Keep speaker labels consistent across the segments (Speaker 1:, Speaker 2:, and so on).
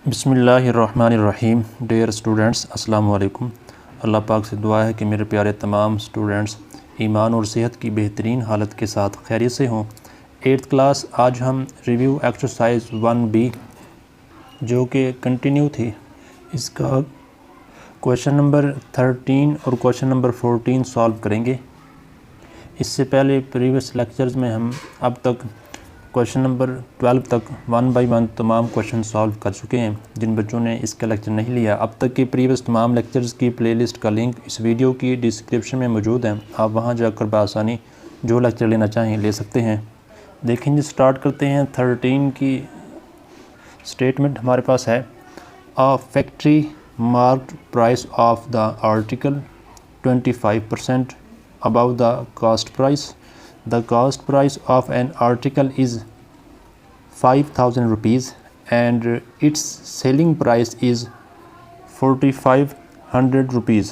Speaker 1: बिस्मिल्लाहिर्रहमानिर्रहीम। Dear students, अस्सलाम वालेकुम। अल्लाह पाक से दुआ है कि मेरे प्यारे तमाम स्टूडेंट्स ईमान और सेहत की बेहतरीन हालत के साथ खैरियत से हों। 8th क्लास आज हम रिव्यू एक्सरसाइज 1B जो कि कंटिन्यू थी, इसका क्वेश्चन नंबर 13 और क्वेश्चन नंबर 14 सॉल्व करेंगे। इससे पहले प्रीवियस लेक्चर्स में हम अब तक क्वेश्चन नंबर 12 तक 1 बाई 1 तमाम क्वेश्चन सॉल्व कर चुके हैं। जिन बच्चों ने इसका लेक्चर नहीं लिया, अब तक के प्रीवियस तमाम लेक्चर्स की प्लेलिस्ट का लिंक इस वीडियो की डिस्क्रिप्शन में मौजूद है। आप वहां जाकर बआसानी जो लेक्चर लेना चाहें ले सकते हैं। देखेंगे, स्टार्ट करते हैं। 13 की स्टेटमेंट हमारे पास है, a factory marked price of the article 25% above the cost price. The cost price of an article is 5,000 rupees and its selling price is 4,500 rupees.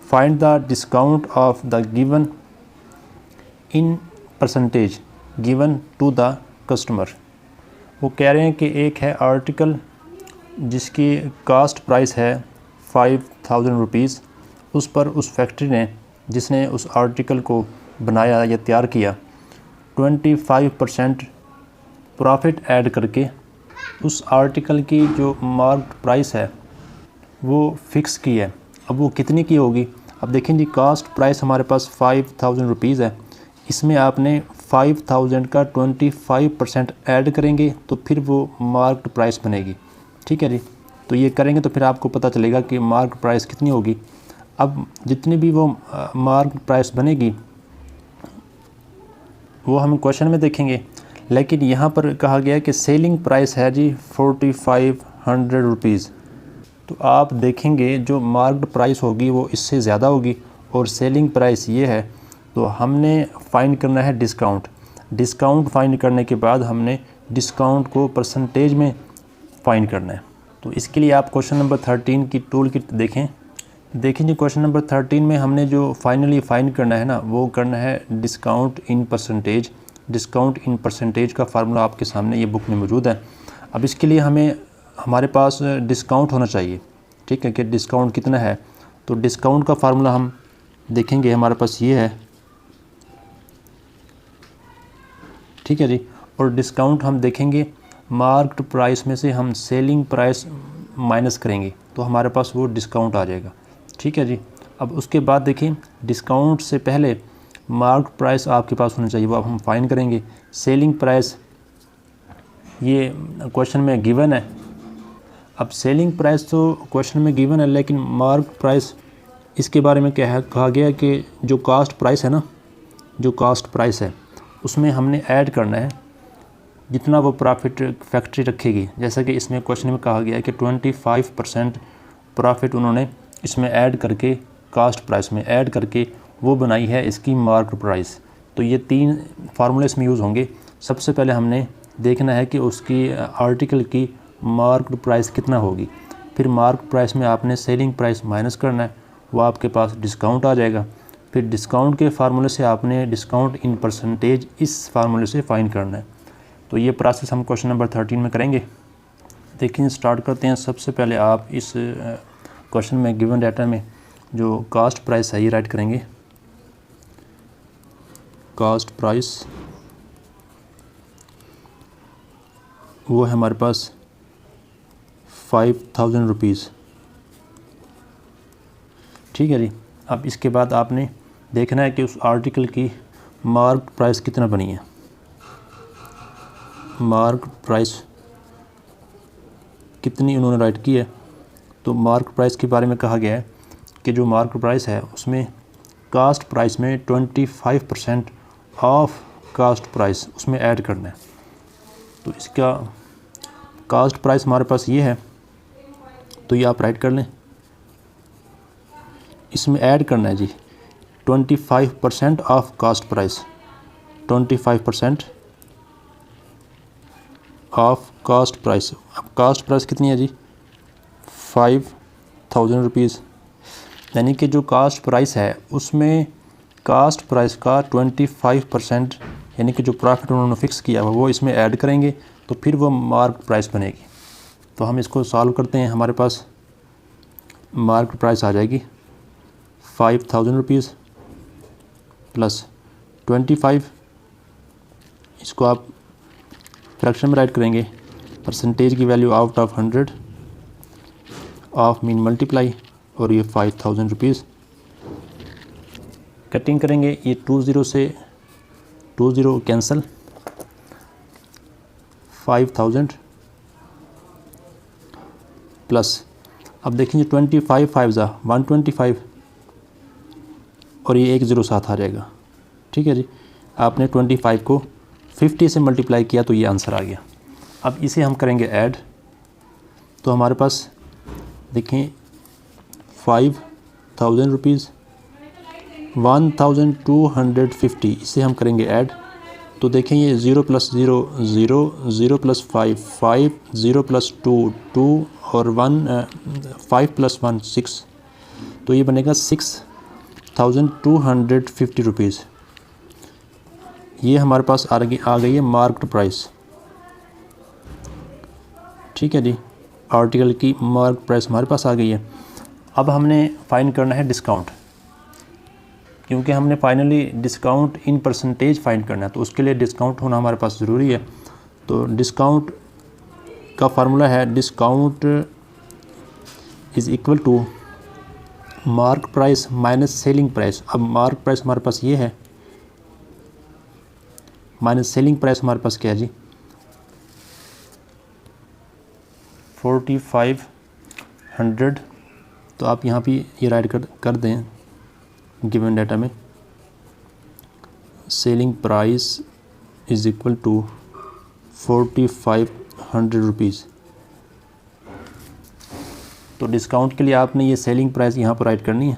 Speaker 1: Find the discount of the given in percentage given to the customer. वो कह रहे हैं कि एक है article जिसकी cost price है 5,000 rupees. उस पर उस फैक्ट्री ने जिसने उस आर्टिकल को बनाया या तैयार किया 25% प्रॉफिट ऐड करके उस आर्टिकल की जो मार्केट प्राइस है वो फ़िक्स की है। अब वो कितनी की होगी? अब देखें जी, कास्ट प्राइस हमारे पास 5,000 रुपीज़ है। इसमें आपने 5,000 का 25% ऐड करेंगे तो फिर वो मार्केट प्राइस बनेगी। ठीक है जी, तो ये करेंगे तो फिर आपको पता चलेगा कि मार्केट प्राइस कितनी होगी। अब जितनी भी वो मार्केट प्राइस बनेगी वो हम क्वेश्चन में देखेंगे, लेकिन यहाँ पर कहा गया है कि सेलिंग प्राइस है जी 4,500 रुपीज़। तो आप देखेंगे जो मार्केट प्राइस होगी वो इससे ज़्यादा होगी और सेलिंग प्राइस ये है। तो हमने फाइंड करना है डिस्काउंट। डिस्काउंट फाइंड करने के बाद हमने डिस्काउंट को परसेंटेज में फाइंड करना है। तो इसके लिए आप क्वेश्चन नंबर 13 की टूल किट देखें जी। क्वेश्चन नंबर 13 में हमने जो फाइनली फाइंड करना है ना, वो करना है discount in percentage. Discount in percentage का फार्मूला आपके सामने ये बुक में मौजूद है। अब इसके लिए हमारे पास डिस्काउंट होना चाहिए। ठीक है कि डिस्काउंट कितना है, तो डिस्काउंट का फार्मूला हम देखेंगे, हमारे पास ये है। ठीक है जी, और डिस्काउंट हम देखेंगे मार्केट प्राइस में से हम सेलिंग प्राइस माइनस करेंगे तो हमारे पास वो डिस्काउंट आ जाएगा। ठीक है जी, अब उसके बाद देखिए, डिस्काउंट से पहले मार्केट प्राइस आपके पास होना चाहिए, वो अब हम फाइंड करेंगे। सेलिंग प्राइस ये क्वेश्चन में गिवन है। अब सेलिंग प्राइस तो क्वेश्चन में गिवन है, लेकिन मार्केट प्राइस इसके बारे में क्या है, कहा गया कि जो कास्ट प्राइस है ना, जो कास्ट प्राइस है उसमें हमने ऐड करना है जितना वो प्रॉफिट फैक्ट्री रखेगी। जैसा कि इसमें क्वेश्चन में कहा गया है कि 25% प्रॉफिट उन्होंने इसमें ऐड करके, कास्ट प्राइस में ऐड करके वो बनाई है इसकी मार्केट प्राइस। तो ये 3 फार्मूले इसमें यूज़ होंगे। सबसे पहले हमने देखना है कि उसकी आर्टिकल की मार्केट प्राइस कितना होगी। फिर मार्केट प्राइस में आपने सेलिंग प्राइस माइनस करना है, वो आपके पास डिस्काउंट आ जाएगा। फिर डिस्काउंट के फार्मूले से आपने डिस्काउंट इन परसेंटेज इस फार्मूले से फाइंड करना है। तो ये प्रोसेस हम क्वेश्चन नंबर 13 में करेंगे। देखिए, स्टार्ट करते हैं। सबसे पहले आप इस क्वेश्चन में गिवन डाटा में जो कास्ट प्राइस है ये राइट करेंगे। कास्ट प्राइस वो है हमारे पास 5,000 रुपीज़। ठीक है जी, अब इसके बाद आपने देखना है कि उस आर्टिकल की मार्केट प्राइस कितना बनी है। मार्केट प्राइस कितनी उन्होंने राइट की है। तो मार्केट प्राइस के बारे में कहा गया है कि जो मार्केट प्राइस है उसमें कास्ट प्राइस में 25% ऑफ कास्ट प्राइस उसमें ऐड करना है। तो इसका कास्ट प्राइस हमारे पास ये है, तो ये आप राइट कर लें। इसमें ऐड करना है जी 25% of cost price, 25% of cost price. अब कास्ट प्राइस कितनी है जी 5,000 रुपीज़, यानी कि जो कास्ट प्राइस है उसमें कास्ट प्राइस का 25% यानी कि जो प्रॉफिट उन्होंने फिक्स किया हुआ वो इसमें ऐड करेंगे तो फिर वो मार्क प्राइस बनेगी। तो हम इसको सॉल्व करते हैं। हमारे पास मार्केट प्राइस आ जाएगी 5000 रुपीज़ प्लस 25। इसको आप फ्रैक्शन में राइट करेंगे, परसेंटेज की value out of 100 of mean multiply, और ये 5000 रुपीज़। कटिंग करेंगे, ये 20 से 20 कैंसिल, 5000 प्लस, अब देखेंगे 25 5 125, और ये 1 0 साथ आ जाएगा। ठीक है जी, आपने 25 को 50 से मल्टीप्लाई किया तो ये आंसर आ गया। अब इसे हम करेंगे ऐड, तो हमारे पास देखें 5000 रुपीज़ 1250, इसे हम करेंगे ऐड, तो देखें ये 0 + 0 0 0 + 5 5 0 + 2 2 और 1 5 + 1 6, तो ये बनेगा 6250 रुपीज़। ये हमारे पास आ गई है मार्केट प्राइस। ठीक है जी, आर्टिकल की मार्केट प्राइस हमारे पास आ गई है। अब हमने फाइंड करना है डिस्काउंट, क्योंकि हमने finally discount in percentage find करना है, तो उसके लिए डिस्काउंट होना हमारे पास ज़रूरी है। तो डिस्काउंट का फार्मूला है discount is equal to market price minus selling price. अब मार्केट प्राइस हमारे पास ये है, माइनस सेलिंग प्राइस हमारे पास क्या है जी 4500। तो आप यहाँ पे ये राइट कर दें गिवन डाटा में, selling price is equal to 4500 rupees. तो डिस्काउंट के लिए आपने ये सेलिंग प्राइस यहाँ पर राइट करनी है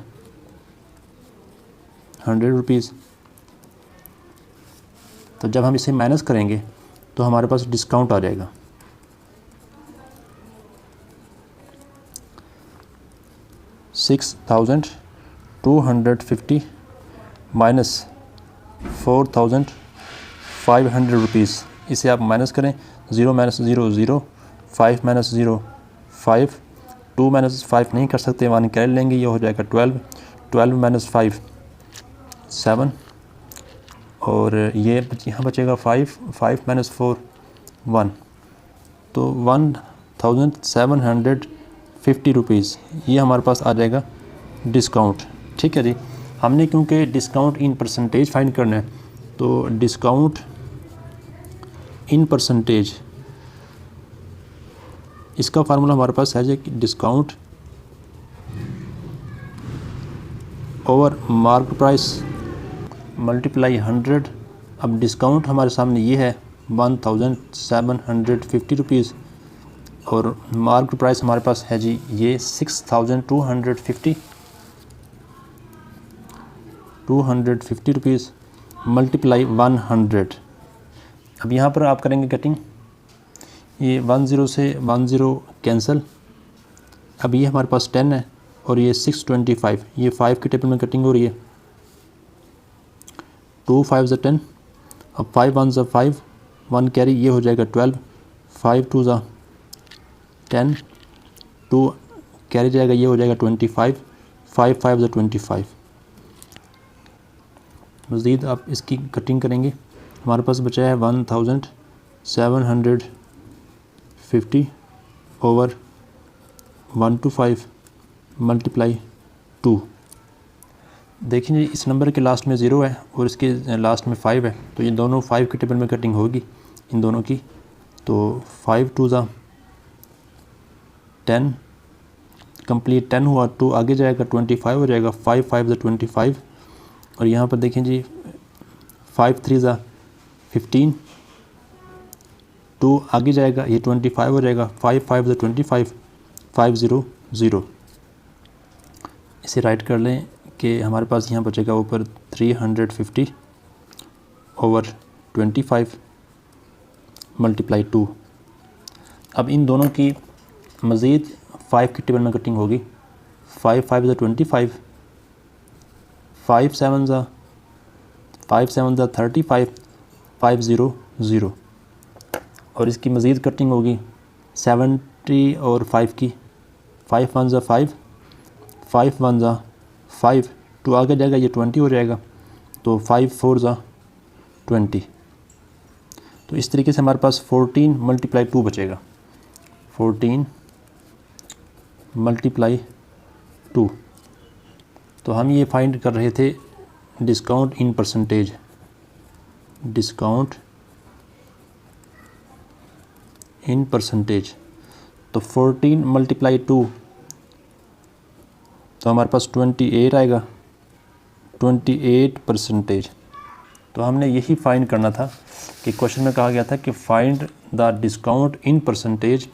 Speaker 1: 100 रुपीज़। तो जब हम इसे माइनस करेंगे तो हमारे पास डिस्काउंट आ जाएगा 6250 माइनस 4500 रुपीज़। इसे आप माइनस करें, 0 - 0 0, 5 - 0 5, 2 - 5 नहीं कर सकते, 1 कैल लेंगे, ये हो जाएगा 12, 12 - 5 7, और ये यहाँ बचेगा 5, 5 - 4 1, तो 1750 रुपीज़ ये हमारे पास आ जाएगा डिस्काउंट। ठीक है जी, हमने क्योंकि डिस्काउंट इन परसेंटेज फाइंड करना है, तो डिस्काउंट इन परसेंटेज इसका फार्मूला हमारे पास है जी discount over market price multiply 100। अब डिस्काउंट हमारे सामने ये है 1750 रुपीज़, और मार्केट प्राइस हमारे पास है जी ये 6250 रुपीज़ मल्टीप्लाई 100। अब यहाँ पर आप करेंगे कटिंग, ये 10 से 10 कैंसिल, अब ये हमारे पास 10 है, और ये 625, ये 5 के टेबल में कटिंग हो रही है, 2 5 = 10, अब 5 1 = 5, 1 कैरी, ये हो जाएगा 12, 5 2 = 10, 2 कैरी जाएगा, ये हो जाएगा 25, 5 5 = 25। मज़ीद आप इसकी कटिंग करेंगे, हमारे पास बचा है 1750 ओवर 125 मल्टीप्लाई 2। देखिए जी, इस नंबर के लास्ट में 0 है और इसके लास्ट में 5 है, तो ये दोनों 5 के टेबल में कटिंग होगी इन दोनों की। तो 5 2 = 10 कंप्लीट, 10 हुआ, 2 आगे जाएगा 25 हो जाएगा, 5 5 = 25, और यहाँ पर देखें जी 5 3 = 15, 2 आगे जाएगा, ये 25 हो जाएगा, 5 5 = 25, 5 0 0। इसे राइट कर लें कि हमारे पास यहाँ बचेगा ऊपर 350 ओवर 25 मल्टीप्लाई 2। अब इन दोनों की मज़ीद 5 की टेबल में कटिंग होगी, 5 5 = 25, 5 7 = 35, 5 0 0, और इसकी मज़ीद कटिंग होगी 7 50 और 5 की, 5 1 ज़ा 5, 5 1 ज़ा 5, 2 आगे जाएगा ये 20 हो जाएगा, तो 5 4 ज़ा 20। तो इस तरीके से हमारे पास 14 × 2 बचेगा, 14 × 2। तो हम ये फाइंड कर रहे थे discount in percentage, discount in percentage. तो 14 × 2 तो हमारे पास 28 आएगा, 28%। तो हमने यही फाइंड करना था कि क्वेश्चन में कहा गया था कि find the discount in percentage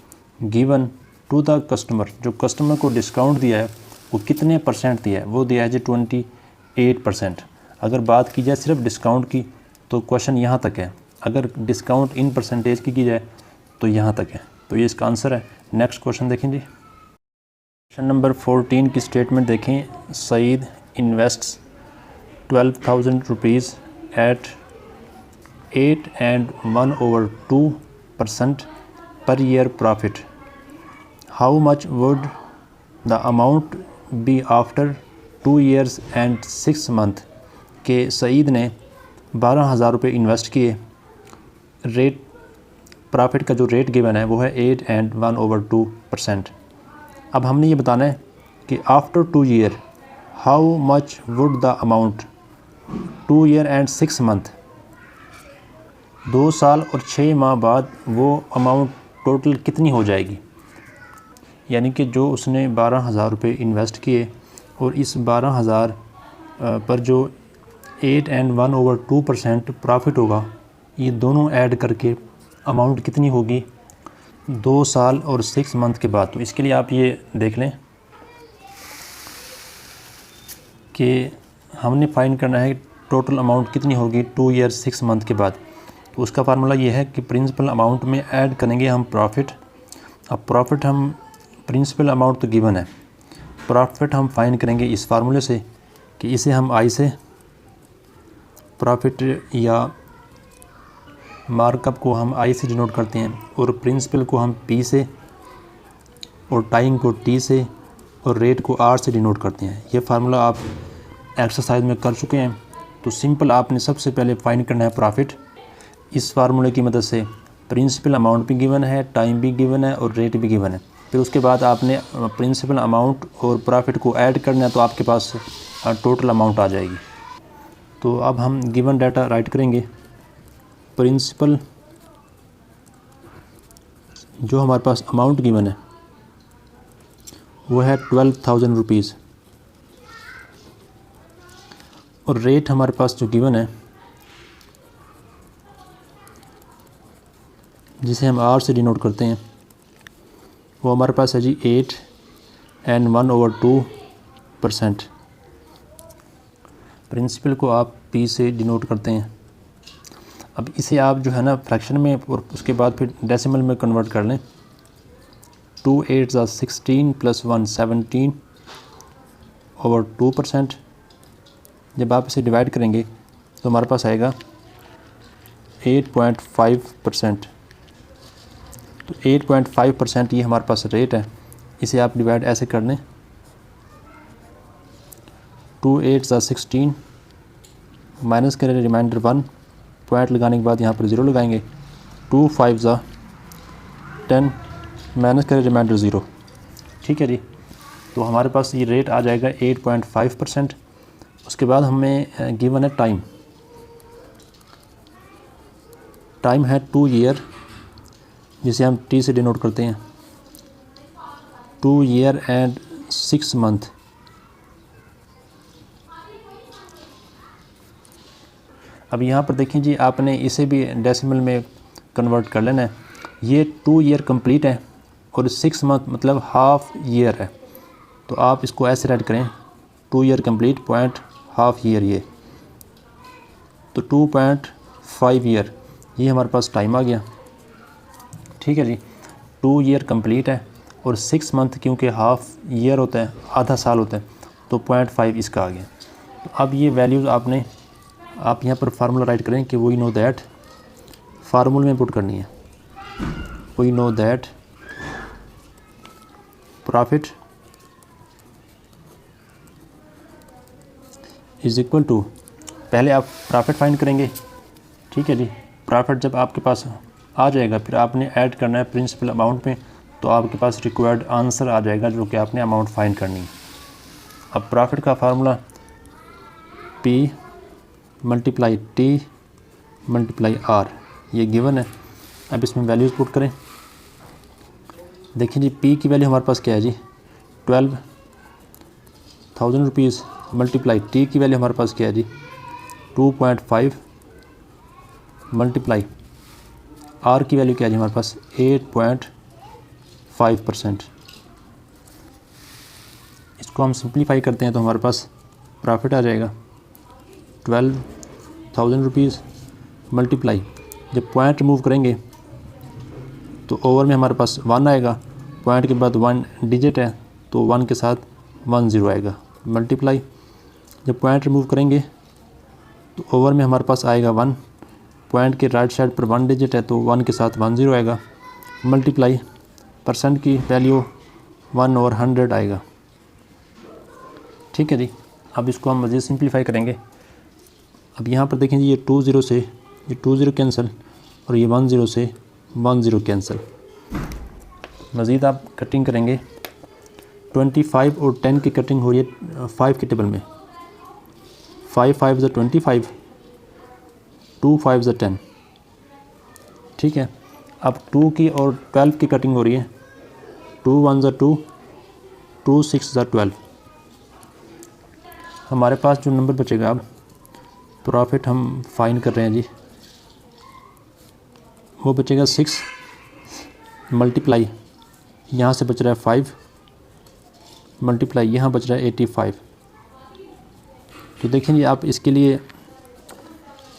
Speaker 1: given to the customer. जो कस्टमर को डिस्काउंट दिया है वो कितने परसेंट दिया है, वो दिया है जी 28%। अगर बात की जाए सिर्फ डिस्काउंट की तो क्वेश्चन यहाँ तक है, अगर डिस्काउंट इन परसेंटेज की जाए तो यहाँ तक है। तो ये इसका आंसर है। नेक्स्ट क्वेश्चन देखें जी, क्वेश्चन नंबर 14 की स्टेटमेंट देखें। Saeed invests 12,000 rupees at 8 and 1/2% per year profit. How much would the amount be after 2 years and 6 months? के सईद ने 12,000 रुपये इन्वेस्ट किए, रेट प्रॉफिट का जो रेट गिवन है वो है 8 and 1/2%। अब हमने ये बताना है कि after 2 year how much would the amount, 2 year and 6 month, 2 साल और 6 माह बाद वो अमाउंट टोटल कितनी हो जाएगी। यानी कि जो उसने 12,000 रुपये इन्वेस्ट किए और इस 12,000 पर जो 8 and 1/2% प्रॉफिट होगा, ये दोनों ऐड करके अमाउंट कितनी होगी 2 साल और 6 मंथ के बाद। तो इसके लिए आप ये देख लें कि हमने फाइंड करना है टोटल अमाउंट कितनी होगी 2 ईयर 6 मंथ के बाद। तो उसका फार्मूला ये है कि प्रिंसिपल अमाउंट में ऐड करेंगे हम प्रॉफिट। अब प्रॉफिट हम, प्रिंसिपल अमाउंट तो गिवन है, प्रॉफिट हम फाइंड करेंगे इस फार्मूले से कि इसे हम आई से, प्रॉफिट या मार्कअप को हम आई से डिनोट करते हैं और प्रिंसिपल को हम पी से और टाइम को टी से और रेट को आर से डिनोट करते हैं। ये फार्मूला आप एक्सरसाइज में कर चुके हैं। तो सिंपल आपने सबसे पहले फाइंड करना है प्रॉफिट। इस फार्मूले की मदद से प्रिंसिपल अमाउंट भी गिवन है, टाइम भी गिवन है और रेट भी गिवन है। फिर उसके बाद आपने प्रिंसिपल अमाउंट और प्रॉफिट को ऐड करना है तो आपके पास टोटल अमाउंट आ जाएगी। तो अब हम गिवन डाटा राइट करेंगे। प्रिंसिपल जो हमारे पास अमाउंट गिवन है वो है 12,000 रुपीज़ और रेट हमारे पास जो गिवन है जिसे हम आर से डिनोट करते हैं वो हमारे पास है जी 8 and 1/2%। प्रिंसिपल को आप पी से डिनोट करते हैं। अब इसे आप जो है ना फ्रैक्शन में और उसके बाद फिर डेसिमल में कन्वर्ट कर लें। 2 8 = 16 + 1 17/2%। जब आप इसे डिवाइड करेंगे तो हमारे पास आएगा 8.5%। तो 8.5% ये हमारे पास रेट है। इसे आप डिवाइड ऐसे कर लें, 2 8 = 16, माइनस करें रिमाइंडर 1, पॉइंट लगाने के बाद यहाँ पर 0 लगाएंगे। 2 5 = 10, माइनस करें रिमाइंडर 0। ठीक है जी। तो हमारे पास ये रेट आ जाएगा 8.5%। उसके बाद हमें गिवन है टाइम, टाइम है 2 ईयर जिसे हम टी से डिनोट करते हैं, 2 ईयर एंड 6 मंथ। अब यहाँ पर देखें जी, आपने इसे भी डेसिमल में कन्वर्ट कर लेना है। ये 2 ईयर कंप्लीट है और 6 मंथ मतलब हाफ ईयर है। तो आप इसको ऐसे राइट करें, 2 year complete point half year, ये तो 2.5 ईयर ये हमारे पास टाइम आ गया। ठीक है जी। 2 ईयर कंप्लीट है और 6 मंथ क्योंकि हाफ ईयर होता है, आधा साल होता है, तो 0.5 इसका आ गया। तो अब ये वैल्यूज़ आपने आप यहाँ पर फार्मूला राइट करें कि वी नो दैट, फार्मूले में पुट करनी है। We know that profit is equal to, पहले आप प्रॉफिट फाइंड करेंगे, ठीक है जी। प्रॉफिट जब आपके पास आ जाएगा फिर आपने ऐड करना है प्रिंसिपल अमाउंट में, तो आपके पास रिक्वायर्ड आंसर आ जाएगा जो कि आपने अमाउंट फाइंड करनी है। अब प्रॉफिट का formula P multiply T multiply R, ये गिवन है। अब इसमें वैल्यूज़ पुट करें। देखिए जी, P की वैल्यू हमारे पास क्या है जी, 12,000 रुपीज़ मल्टीप्लाई T की वैल्यू हमारे पास क्या है जी, 2.5 मल्टीप्लाई R की वैल्यू क्या है जी हमारे पास 8.5%। इसको हम सिंप्लीफाई करते हैं तो हमारे पास प्रॉफिट आ जाएगा 12,000 रुपीज़ मल्टीप्लाई, जब पॉइंट रिमूव करेंगे तो ओवर में हमारे पास 1 आएगा, पॉइंट के बाद 1 डिजिट है तो 1 के साथ 10 आएगा, मल्टीप्लाई जब पॉइंट रिमूव करेंगे तो ओवर में हमारे पास आएगा 1, पॉइंट के राइट साइड पर 1 डिजिट है तो 1 के साथ 10 आएगा, मल्टीप्लाई परसेंट की वैल्यू 1/100 आएगा, ठीक है जी। अब इसको हम मज़ीद सिंप्लीफाई करेंगे। अब यहाँ पर देखें जी, ये 20 से ये 20 कैंसिल और ये 10 से 10 कैंसिल। मज़ीद आप कटिंग करेंगे, 25 और 10 की कटिंग हो रही है 5 के टेबल में, 5 5 = 25, 2 5 = 10, ठीक है। अब 2 की और 12 की कटिंग हो रही है, 2 1 = 2, 2 6 = 12। हमारे पास जो नंबर बचेगा, अब प्रॉफिट हम फाइंड कर रहे हैं जी, वो बचेगा 6 मल्टीप्लाई यहाँ से बच रहा है 5 मल्टीप्लाई यहाँ बच रहा है 85। तो देखें जी, आप इसके लिए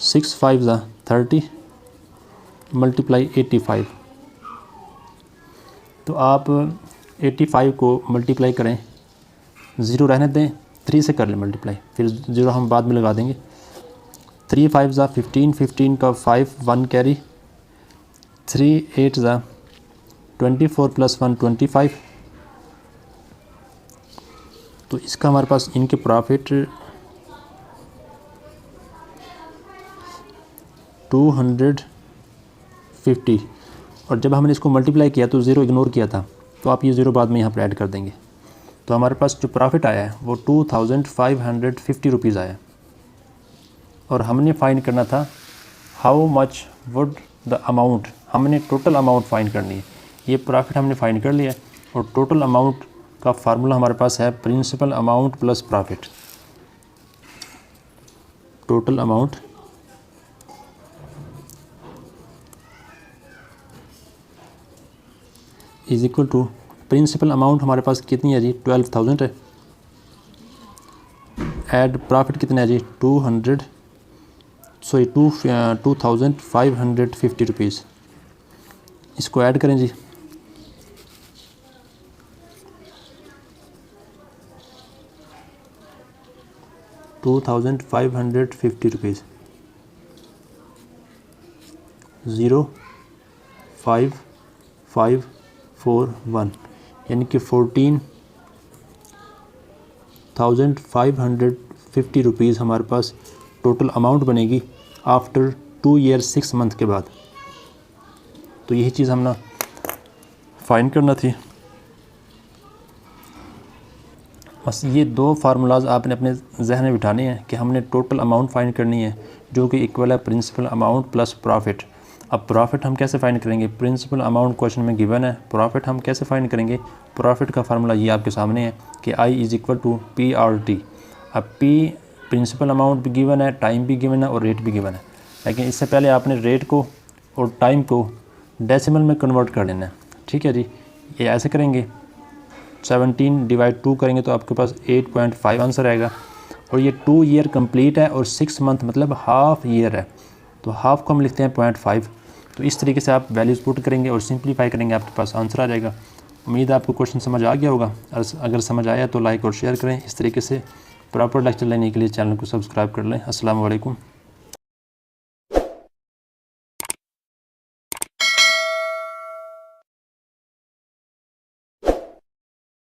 Speaker 1: 6 5 = 30 मल्टीप्लाई 85, तो आप 85 को मल्टीप्लाई करें, 0 रहने दें, 3 से कर लें मल्टीप्लाई, फिर 0 हम बाद में लगा देंगे। 3 5 = 15, 15 का 5 1 कैरी, 3 8 = 24 + 1 25। तो इसका हमारे पास इनके प्रॉफिट 250, और जब हमने इसको मल्टीप्लाई किया तो 0 इग्नोर किया था, तो आप ये 0 बाद में यहाँ पर ऐड कर देंगे। तो हमारे पास जो प्रॉफिट आया है वो 2550 रुपीज़ आया, और हमने फाइंड करना था how much would the amount, हमने टोटल अमाउंट फाइंड करनी है। ये प्रॉफिट हमने फाइंड कर लिया, और टोटल अमाउंट का फार्मूला हमारे पास है principal amount plus profit. Total amount is equal to, principal amount हमारे पास कितनी है जी 12,000 है, ऐड प्रॉफिट कितना है जी 2550 रुपीज़। इसको ऐड करें जी, ₹2550 05541, यानी कि 14,550 रुपीज़ हमारे पास टोटल अमाउंट बनेगी आफ्टर 2 ईयर 6 मंथ के बाद। तो यही चीज़ हमने फाइंड करना थी। बस ये 2 फार्मूलाज आपने अपने जहन में बिठाने हैं कि हमने टोटल अमाउंट फाइंड करनी है जो कि इक्वल है प्रिंसिपल अमाउंट प्लस प्रॉफिट। अब प्रॉफिट हम कैसे फाइंड करेंगे, प्रिंसिपल अमाउंट क्वेश्चन में गिवन है, प्रॉफिट हम कैसे फाइंड करेंगे। प्रॉफिट का फार्मूला ये आपके सामने है कि I = P/T। अब P प्रिंसिपल अमाउंट भी गिवन है, टाइम भी गिवन है और रेट भी गिवन है, लेकिन इससे पहले आपने रेट को और टाइम को डेसिमल में कन्वर्ट कर लेना है, ठीक है जी। ये ऐसे करेंगे, 17/2 करेंगे तो आपके पास 8.5 आंसर आएगा, और ये 2 ईयर कंप्लीट है और 6 मंथ मतलब हाफ ईयर है, तो हाफ को हम लिखते हैं 0.5। तो इस तरीके से आप वैल्यूज़ पुट करेंगे और सिंप्लीफाई करेंगे, आपके पास आंसर आ जाएगा। उम्मीद है आपको क्वेश्चन समझ आ गया होगा, अगर समझ आया तो लाइक और शेयर करें। इस तरीके से प्रॉपर लेक्चर लेने के लिए चैनल को सब्सक्राइब कर लें। अस्सलाम वालेकुम।